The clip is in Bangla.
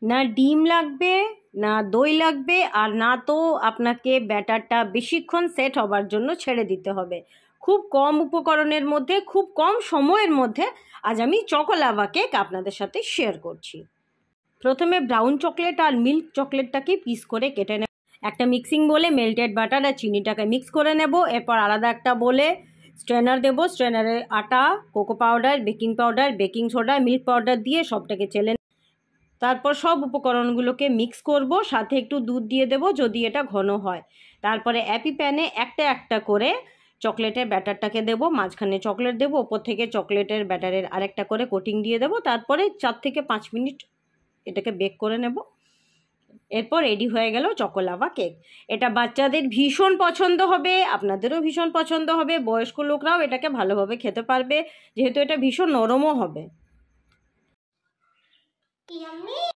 না ডিম লাগবে, না দই লাগবে, আর না তো আপনাকে ব্যাটারটা বেশিক্ষণ সেট হবার জন্য ছেড়ে দিতে হবে। খুব কম উপকরণের মধ্যে, খুব কম সময়ের মধ্যে আজ আমি চকো লাভা কেক আপনাদের সাথে শেয়ার করছি। প্রথমে ব্রাউন চকলেট আর মিল্ক চকলেটটাকে পিস করে কেটে নেব। একটা মিক্সিং বলে মেল্টেড বাটার আর চিনিটাকে মিক্স করে নেব। এরপর আলাদা একটা বলে স্ট্রেনার দেব। স্ট্রেনারে আটা, cocoa powder, baking powder, baking soda, milk powder দিয়ে সবটাকে চেলে, তারপর সব উপকরণগুলোকে মিক্স করব, সাথে একটু দুধ দিয়ে দেব যদি এটা ঘন হয়। তারপরে একই প্যানে একটা একটা করে চকলেটের ব্যাটারটাকে দেব, মাঝখানে চকলেট দেব, ওপর থেকে চকলেটের ব্যাটারের আরেকটা করে কোটিং দিয়ে দেব। তারপরে 4 থেকে 5 মিনিট এটাকে বেক করে নেব। এরপর রেডি হয়ে গেল চকো লাভা কেক। এটা বাচ্চাদের ভীষণ পছন্দ হবে, আপনাদেরও ভীষণ পছন্দ হবে, বয়স্ক লোকরাও এটাকে ভালোভাবে খেতে পারবে, যেহেতু এটা ভীষণ নরমও হবে।